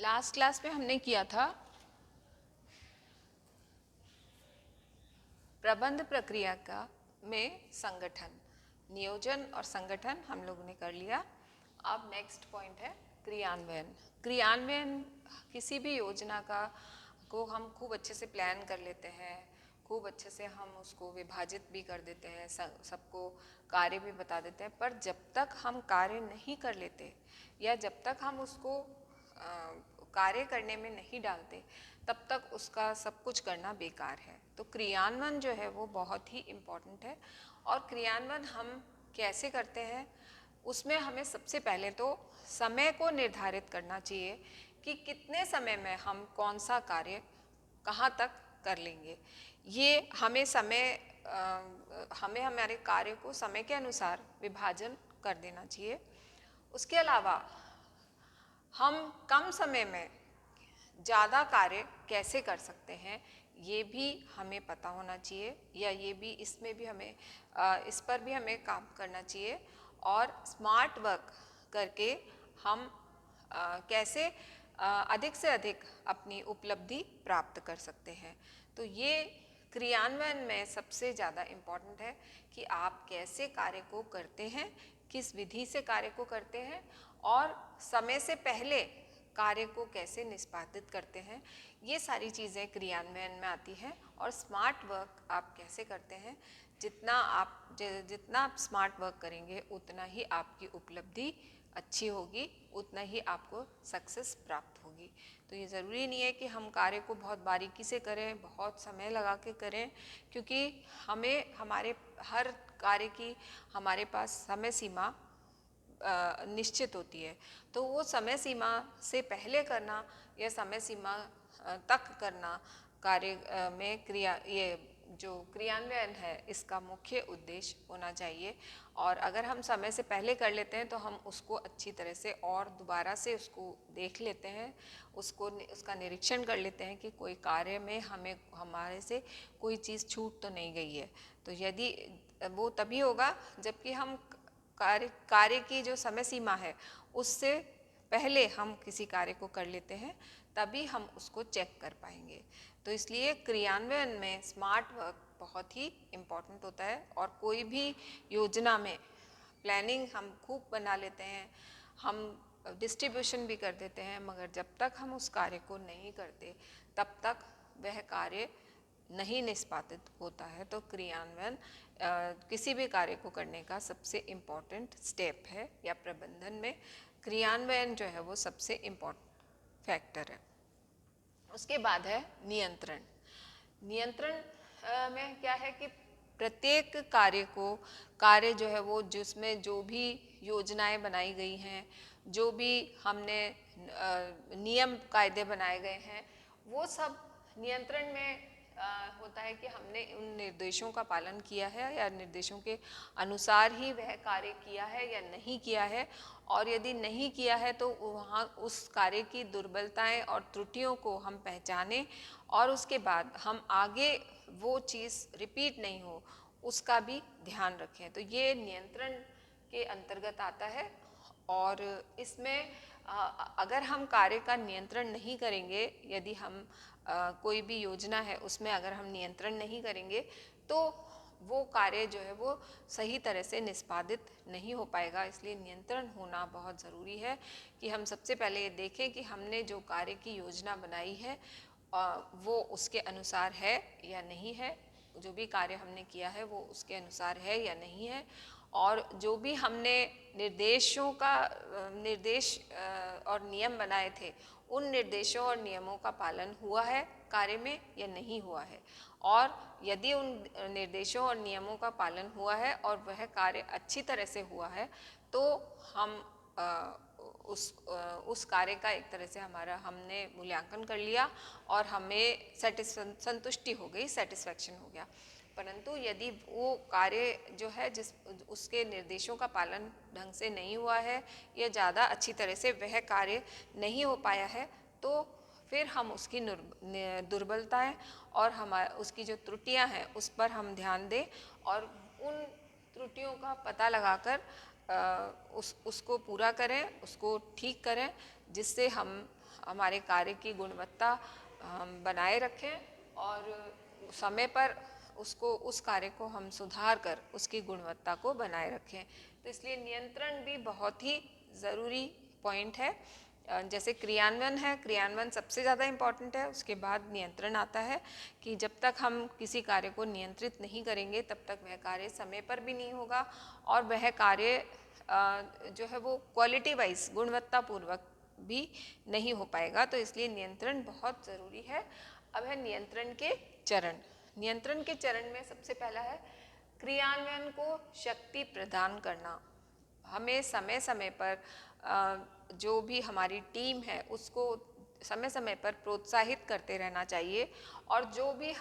Last class में हमने किया था प्रबंध प्रक्रिया का में संगठन, नियोजन और संगठन हम लोगों ने कर लिया। अब नेक्स्ट पॉइंट है क्रियान्वयन। क्रियान्वयन किसी भी योजना को हम खूब अच्छे से प्लान कर लेते हैं, खूब अच्छे से हम उसको विभाजित भी कर देते हैं, सबको कार्य भी बता देते हैं, पर जब तक हम कार्य नहीं कर लेते या जब तक हम उसको कार्य करने में नहीं डालते तब तक उसका सब कुछ करना बेकार है। तो क्रियान्वयन जो है वो बहुत ही इम्पोर्टेंट है। और क्रियान्वयन हम कैसे करते हैं, उसमें हमें सबसे पहले तो समय को निर्धारित करना चाहिए कि कितने समय में हम कौन सा कार्य कहाँ तक कर लेंगे। ये हमें हमें हमारे कार्य को समय के अनुसार विभाजन कर देना चाहिए। उसके अलावा हम कम समय में ज़्यादा कार्य कैसे कर सकते हैं ये भी हमें पता होना चाहिए, या ये भी इसमें भी हमें इस पर भी हमें काम करना चाहिए। और स्मार्ट वर्क करके हम कैसे अधिक से अधिक अपनी उपलब्धि प्राप्त कर सकते हैं। तो ये क्रियान्वयन में सबसे ज़्यादा इम्पॉर्टेंट है कि आप कैसे कार्य को करते हैं, किस विधि से कार्य को करते हैं और समय से पहले कार्य को कैसे निष्पादित करते हैं। ये सारी चीज़ें क्रियान्वयन में आती हैं। और स्मार्ट वर्क आप कैसे करते हैं, जितना आप स्मार्ट वर्क करेंगे उतना ही आपकी उपलब्धि अच्छी होगी, उतना ही आपको सक्सेस प्राप्त होगी। तो ये ज़रूरी नहीं है कि हम कार्य को बहुत बारीकी से करें, बहुत समय लगा के करें, क्योंकि हमें हमारे हर कार्य की हमारे पास समय सीमा निश्चित होती है। तो वो समय सीमा से पहले करना या समय सीमा तक करना कार्य में ये जो क्रियान्वयन है इसका मुख्य उद्देश्य होना चाहिए। और अगर हम समय से पहले कर लेते हैं तो हम उसको अच्छी तरह से और दोबारा से उसको देख लेते हैं, उसका निरीक्षण कर लेते हैं कि कोई कार्य में हमारे से कोई चीज़ छूट तो नहीं गई है। तो यदि वो तभी होगा जबकि हम कार्य की जो समय सीमा है उससे पहले हम किसी कार्य को कर लेते हैं, तभी हम उसको चेक कर पाएंगे। तो इसलिए क्रियान्वयन में स्मार्ट वर्क बहुत ही इम्पोर्टेंट होता है। और कोई भी योजना में प्लानिंग हम खूब बना लेते हैं, हम डिस्ट्रीब्यूशन भी कर देते हैं, मगर जब तक हम उस कार्य को नहीं करते तब तक वह कार्य नहीं निष्पादित होता है। तो क्रियान्वयन किसी भी कार्य को करने का सबसे इम्पोर्टेंट स्टेप है, या प्रबंधन में क्रियान्वयन जो है वो सबसे इम्पोर्टेंट फैक्टर है। उसके बाद है नियंत्रण। नियंत्रण में क्या है कि प्रत्येक कार्य जो है वो जिसमें जो भी योजनाएं बनाई गई हैं, जो भी हमने नियम कायदे बनाए गए हैं, वो सब नियंत्रण में होता है कि हमने उन निर्देशों का पालन किया है या निर्देशों के अनुसार ही वह कार्य किया है या नहीं किया है। और यदि नहीं किया है तो वहाँ उस कार्य की दुर्बलताएं और त्रुटियों को हम पहचानें और उसके बाद हम आगे वो चीज़ रिपीट नहीं हो उसका भी ध्यान रखें। तो ये नियंत्रण के अंतर्गत आता है। और इसमें अगर हम कार्य का नियंत्रण नहीं करेंगे, यदि हम कोई भी योजना है उसमें अगर हम नियंत्रण नहीं करेंगे तो वो कार्य जो है वो सही तरह से निष्पादित नहीं हो पाएगा। इसलिए नियंत्रण होना बहुत ज़रूरी है कि हम सबसे पहले ये देखें कि हमने जो कार्य की योजना बनाई है वो उसके अनुसार है या नहीं है, जो भी कार्य हमने किया है वो उसके अनुसार है या नहीं है। और जो भी हमने निर्देश और नियम बनाए थे उन निर्देशों और नियमों का पालन हुआ है कार्य में या नहीं हुआ है। और यदि उन निर्देशों और नियमों का पालन हुआ है और वह कार्य अच्छी तरह से हुआ है तो हम उस कार्य का एक तरह से हमने मूल्यांकन कर लिया और हमें संतुष्टि हो गई, सेटिस्फैक्शन हो गया। परंतु यदि वो कार्य जो है उसके निर्देशों का पालन ढंग से नहीं हुआ है या ज़्यादा अच्छी तरह से वह कार्य नहीं हो पाया है, तो फिर हम उसकी दुर्बलताएं और उसकी जो त्रुटियां हैं उस पर हम ध्यान दें और उन त्रुटियों का पता लगाकर उसको पूरा करें, उसको ठीक करें, जिससे हम हमारे कार्य की गुणवत्ता हम बनाए रखें और समय पर उसको उस कार्य को हम सुधार कर उसकी गुणवत्ता को बनाए रखें। तो इसलिए नियंत्रण भी बहुत ही ज़रूरी पॉइंट है। जैसे क्रियान्वयन है, क्रियान्वयन सबसे ज़्यादा इम्पॉर्टेंट है, उसके बाद नियंत्रण आता है कि जब तक हम किसी कार्य को नियंत्रित नहीं करेंगे तब तक वह कार्य समय पर भी नहीं होगा और वह कार्य जो है वो क्वालिटी वाइज गुणवत्तापूर्वक भी नहीं हो पाएगा। तो इसलिए नियंत्रण बहुत ज़रूरी है। अब है नियंत्रण के चरण। नियंत्रण के चरण में सबसे पहला है क्रियान्वयन को शक्ति प्रदान करना। हमें समय समय पर जो भी हमारी टीम है उसको समय समय पर प्रोत्साहित करते रहना चाहिए और जो भी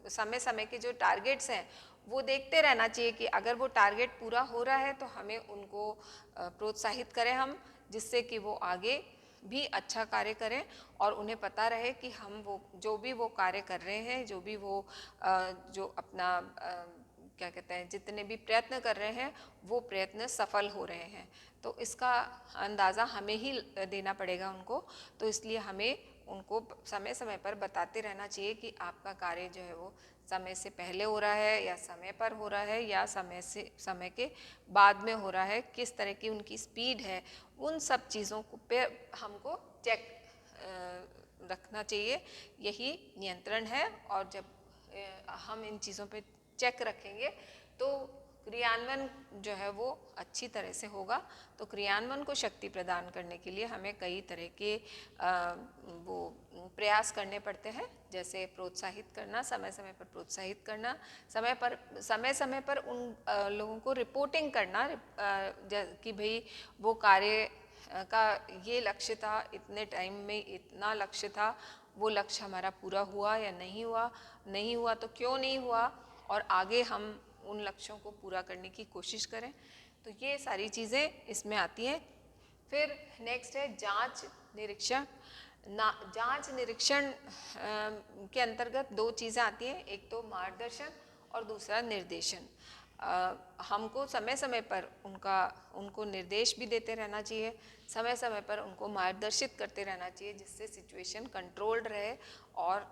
समय समय के जो टारगेट्स हैं वो देखते रहना चाहिए कि अगर वो टारगेट पूरा हो रहा है तो हमें उनको प्रोत्साहित करें हम, जिससे कि वो आगे भी अच्छा कार्य करें और उन्हें पता रहे कि हम वो जो भी वो कार्य कर रहे हैं, जो भी वो जो अपना क्या कहते हैं, जितने भी प्रयत्न कर रहे हैं वो प्रयत्न सफल हो रहे हैं। तो इसका अंदाज़ा हमें ही देना पड़ेगा उनको। तो इसलिए हमें उनको समय समय पर बताते रहना चाहिए कि आपका कार्य जो है वो समय से पहले हो रहा है या समय पर हो रहा है या समय के बाद में हो रहा है, किस तरह की उनकी स्पीड है, उन सब चीज़ों को पे हमको चेक रखना चाहिए। यही नियंत्रण है। और जब हम इन चीज़ों पे चेक रखेंगे तो क्रियान्वयन जो है वो अच्छी तरह से होगा। तो क्रियान्वयन को शक्ति प्रदान करने के लिए हमें कई तरह के वो प्रयास करने पड़ते हैं, जैसे प्रोत्साहित करना, समय समय पर प्रोत्साहित करना, समय समय पर उन लोगों को रिपोर्टिंग करना कि भाई वो कार्य का ये लक्ष्य था, इतने टाइम में इतना लक्ष्य था, वो लक्ष्य हमारा पूरा हुआ या नहीं हुआ तो क्यों नहीं हुआ, और आगे हम उन लक्ष्यों को पूरा करने की कोशिश करें। तो ये सारी चीज़ें इसमें आती हैं। फिर नेक्स्ट है जांच निरीक्षण। जांच निरीक्षण के अंतर्गत दो चीज़ें आती हैं, एक तो मार्गदर्शन और दूसरा निर्देशन। हमको समय समय पर उनको निर्देश भी देते रहना चाहिए, समय समय पर उनको मार्गदर्शित करते रहना चाहिए, जिससे सिचुएशन कंट्रोल्ड रहे और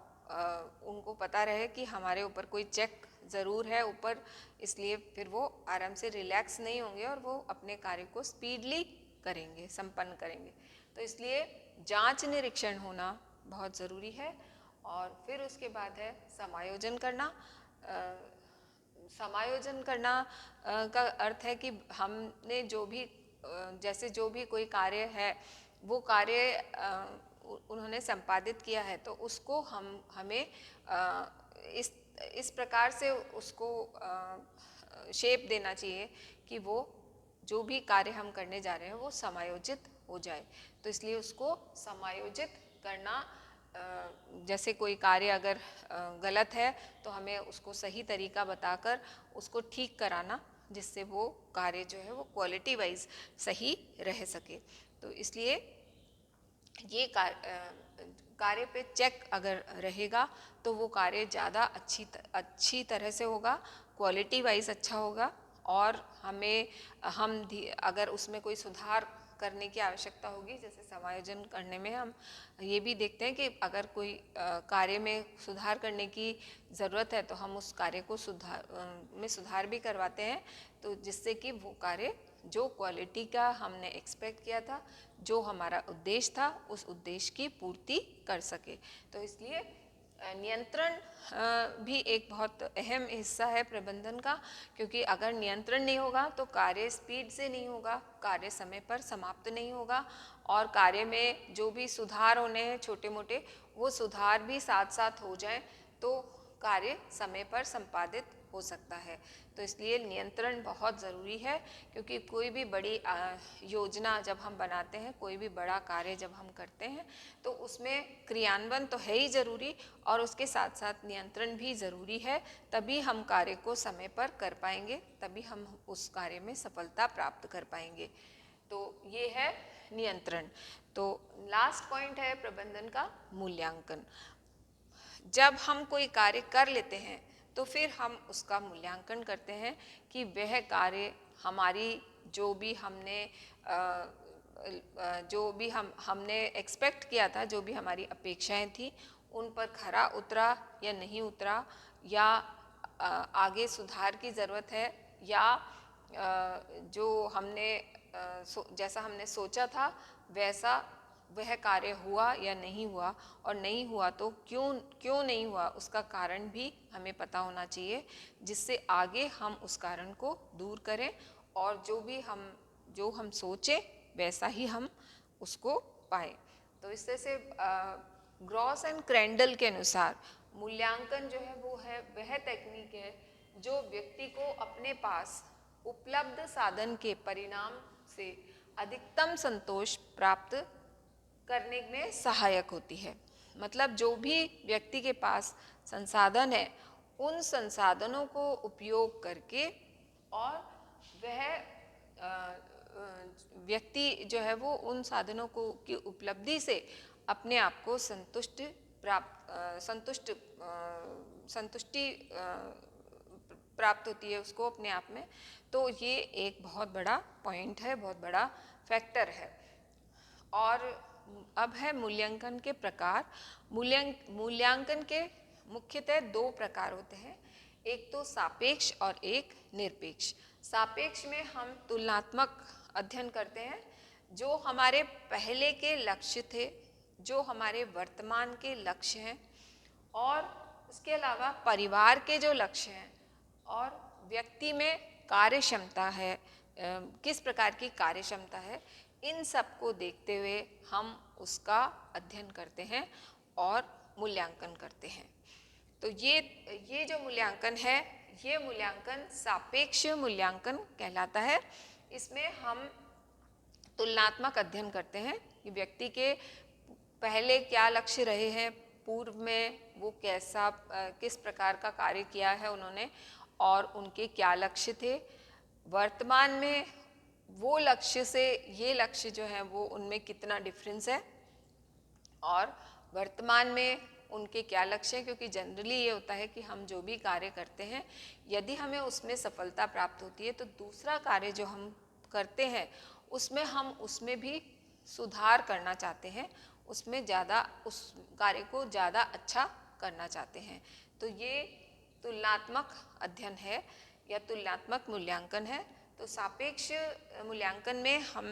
उनको पता रहे कि हमारे ऊपर कोई चेक ज़रूर है ऊपर, इसलिए फिर वो आराम से रिलैक्स नहीं होंगे और वो अपने कार्य को स्पीडली करेंगे, संपन्न करेंगे। तो इसलिए जांच निरीक्षण होना बहुत ज़रूरी है। और फिर उसके बाद है समायोजन करना। समायोजन करना का अर्थ है कि हमने जो भी जैसे जो भी कोई कार्य है वो कार्य उन्होंने संपादित किया है, तो उसको हमें इस प्रकार से उसको शेप देना चाहिए कि वो जो भी कार्य हम करने जा रहे हैं वो समायोजित हो जाए। तो इसलिए उसको समायोजित करना, जैसे कोई कार्य अगर गलत है तो हमें उसको सही तरीका बताकर उसको ठीक कराना, जिससे वो कार्य जो है वो क्वालिटी वाइज सही रह सके। तो इसलिए ये कार्य पे चेक अगर रहेगा तो वो कार्य ज़्यादा अच्छी तरह से होगा, क्वालिटी वाइज अच्छा होगा। और अगर उसमें कोई सुधार करने की आवश्यकता होगी, जैसे समायोजन करने में हम ये भी देखते हैं कि अगर कोई कार्य में सुधार करने की ज़रूरत है तो हम उस कार्य को सुधार भी करवाते हैं, तो जिससे कि वो कार्य जो क्वालिटी का हमने एक्सपेक्ट किया था, जो हमारा उद्देश्य था, उस उद्देश्य की पूर्ति कर सके। तो इसलिए नियंत्रण भी एक बहुत अहम हिस्सा है प्रबंधन का, क्योंकि अगर नियंत्रण नहीं होगा तो कार्य स्पीड से नहीं होगा, कार्य समय पर समाप्त नहीं होगा, और कार्य में जो भी सुधार होने हैं छोटे मोटे, वो सुधार भी साथ साथ हो जाए तो कार्य समय पर संपादित हो सकता है। तो इसलिए नियंत्रण बहुत ज़रूरी है, क्योंकि कोई भी बड़ी योजना जब हम बनाते हैं, कोई भी बड़ा कार्य जब हम करते हैं, तो उसमें क्रियान्वयन तो है ही ज़रूरी और उसके साथ साथ नियंत्रण भी ज़रूरी है। तभी हम कार्य को समय पर कर पाएंगे, तभी हम उस कार्य में सफलता प्राप्त कर पाएंगे। तो ये है नियंत्रण। तो लास्ट पॉइंट है प्रबंधन का मूल्यांकन। जब हम कोई कार्य कर लेते हैं तो फिर हम उसका मूल्यांकन करते हैं कि वह कार्य हमारी जो भी हमने जो भी हमने एक्सपेक्ट किया था, जो भी हमारी अपेक्षाएं थी, उन पर खरा उतरा या नहीं उतरा, या आगे सुधार की ज़रूरत है, या जो हमने जैसा हमने सोचा था वैसा वह कार्य हुआ या नहीं हुआ, और नहीं हुआ तो क्यों नहीं हुआ, उसका कारण भी हमें पता होना चाहिए, जिससे आगे हम उस कारण को दूर करें और जो हम सोचे वैसा ही हम उसको पाए। तो इस तरह से ग्रॉस एंड क्रेंडल के अनुसार मूल्यांकन जो है वो है वह तकनीक है जो व्यक्ति को अपने पास उपलब्ध साधन के परिणाम से अधिकतम संतोष प्राप्त करने में सहायक होती है। मतलब जो भी व्यक्ति के पास संसाधन है, उन संसाधनों को उपयोग करके और वह व्यक्ति जो है वो उन साधनों को की उपलब्धि से अपने आप को संतुष्टि प्राप्त होती है उसको अपने आप में। तो ये एक बहुत बड़ा पॉइंट है, बहुत बड़ा फैक्टर है। और अब है मूल्यांकन के प्रकार। मूल्यांकन के मुख्यतः दो प्रकार होते हैं, एक तो सापेक्ष और एक निरपेक्ष। सापेक्ष में हम तुलनात्मक अध्ययन करते हैं, जो हमारे पहले के लक्ष्य थे, जो हमारे वर्तमान के लक्ष्य हैं, और इसके अलावा परिवार के जो लक्ष्य हैं और व्यक्ति में कार्य क्षमता है, किस प्रकार की कार्य क्षमता है, इन सब को देखते हुए हम उसका अध्ययन करते हैं और मूल्यांकन करते हैं। तो ये जो मूल्यांकन है, ये मूल्यांकन सापेक्ष मूल्यांकन कहलाता है। इसमें हम तुलनात्मक अध्ययन करते हैं कि व्यक्ति के पहले क्या लक्ष्य रहे हैं, पूर्व में वो किस प्रकार का कार्य किया है उन्होंने, और उनके क्या लक्ष्य थे, वर्तमान में वो लक्ष्य से ये लक्ष्य जो है वो उनमें कितना डिफरेंस है, और वर्तमान में उनके क्या लक्ष्य हैं। क्योंकि जनरली ये होता है कि हम जो भी कार्य करते हैं, यदि हमें उसमें सफलता प्राप्त होती है तो दूसरा कार्य जो हम करते हैं उसमें भी सुधार करना चाहते हैं, उसमें ज़्यादा उस कार्य को ज़्यादा अच्छा करना चाहते हैं। तो ये तुलनात्मक अध्ययन है या तुलनात्मक मूल्यांकन है। तो सापेक्ष मूल्यांकन में हम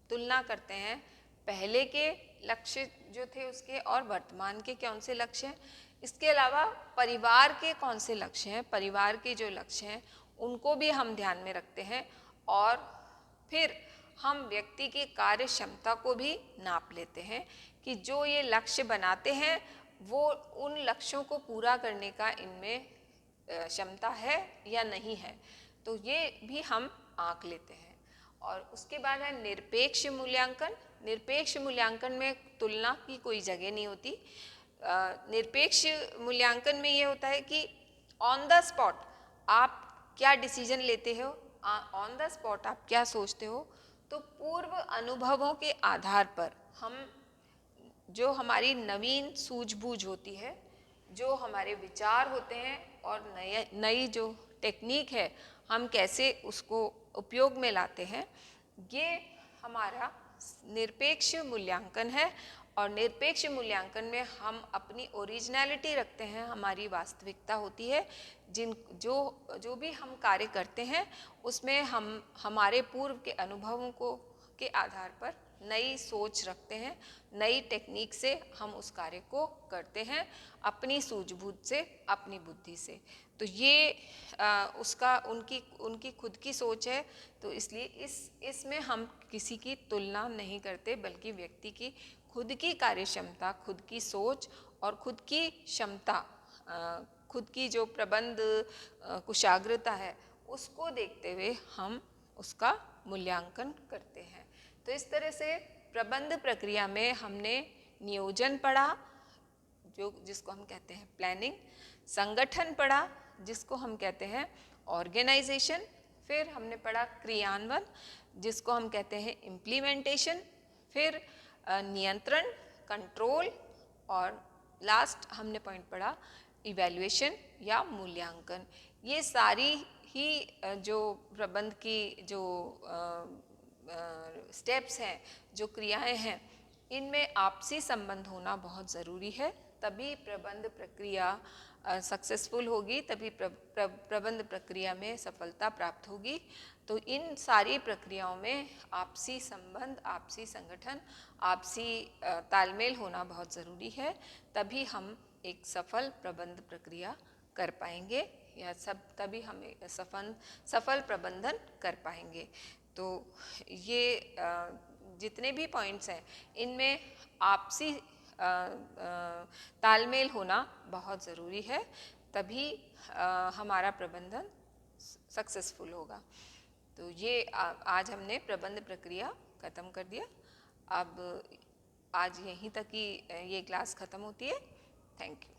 तुलना करते हैं पहले के लक्ष्य जो थे उसके और वर्तमान के कौन से लक्ष्य हैं। इसके अलावा परिवार के कौन से लक्ष्य हैं, परिवार के जो लक्ष्य हैं उनको भी हम ध्यान में रखते हैं, और फिर हम व्यक्ति की कार्य क्षमता को भी नाप लेते हैं कि जो ये लक्ष्य बनाते हैं वो उन लक्ष्यों को पूरा करने का इनमें क्षमता है या नहीं है। तो ये भी हम आंक लेते हैं। और उसके बाद है निरपेक्ष मूल्यांकन। निरपेक्ष मूल्यांकन में तुलना की कोई जगह नहीं होती। निरपेक्ष मूल्यांकन में ये होता है कि ऑन द स्पॉट आप क्या डिसीजन लेते हो, ऑन द स्पॉट आप क्या सोचते हो, तो पूर्व अनुभवों के आधार पर हम जो हमारी नवीन सूझबूझ होती है, जो हमारे विचार होते हैं और नई जो टेक्निक है हम कैसे उसको उपयोग में लाते हैं, ये हमारा निरपेक्ष मूल्यांकन है। और निरपेक्ष मूल्यांकन में हम अपनी ओरिजिनलिटी रखते हैं, हमारी वास्तविकता होती है। जो भी हम कार्य करते हैं उसमें हम हमारे पूर्व के अनुभवों के आधार पर नई सोच रखते हैं, नई टेक्निक से हम उस कार्य को करते हैं, अपनी सूझबूझ से, अपनी बुद्धि से। तो ये उनकी खुद की सोच है। तो इसलिए इसमें हम किसी की तुलना नहीं करते, बल्कि व्यक्ति की खुद की कार्य क्षमता, खुद की सोच और खुद की क्षमता, खुद की जो प्रबंध कुशाग्रता है उसको देखते हुए हम उसका मूल्यांकन करते हैं। तो इस तरह से प्रबंध प्रक्रिया में हमने नियोजन पढ़ा, जिसको हम कहते हैं प्लानिंग, संगठन पढ़ा जिसको हम कहते हैं ऑर्गेनाइजेशन, फिर हमने पढ़ा क्रियान्वयन जिसको हम कहते हैं इम्प्लीमेंटेशन, फिर नियंत्रण कंट्रोल, और लास्ट हमने पॉइंट पढ़ा इवैल्यूएशन या मूल्यांकन। ये सारी ही जो प्रबंध की जो स्टेप्स हैं, जो क्रियाएं हैं, इनमें आपसी संबंध होना बहुत ज़रूरी है। तभी प्रबंध प्रक्रिया सक्सेसफुल होगी, तभी प्रबंध प्रक्रिया में सफलता प्राप्त होगी। तो इन सारी प्रक्रियाओं में आपसी संबंध, आपसी संगठन, आपसी तालमेल होना बहुत ज़रूरी है। तभी हम एक सफल प्रबंध प्रक्रिया कर पाएंगे, या तभी हम सफल प्रबंधन कर पाएंगे। तो ये जितने भी पॉइंट्स हैं, इनमें आपसी तालमेल होना बहुत ज़रूरी है, तभी हमारा प्रबंधन सक्सेसफुल होगा। तो ये आज हमने प्रबंध प्रक्रिया ख़त्म कर दिया। अब आज यहीं तक ही ये क्लास ख़त्म होती है। Thank you.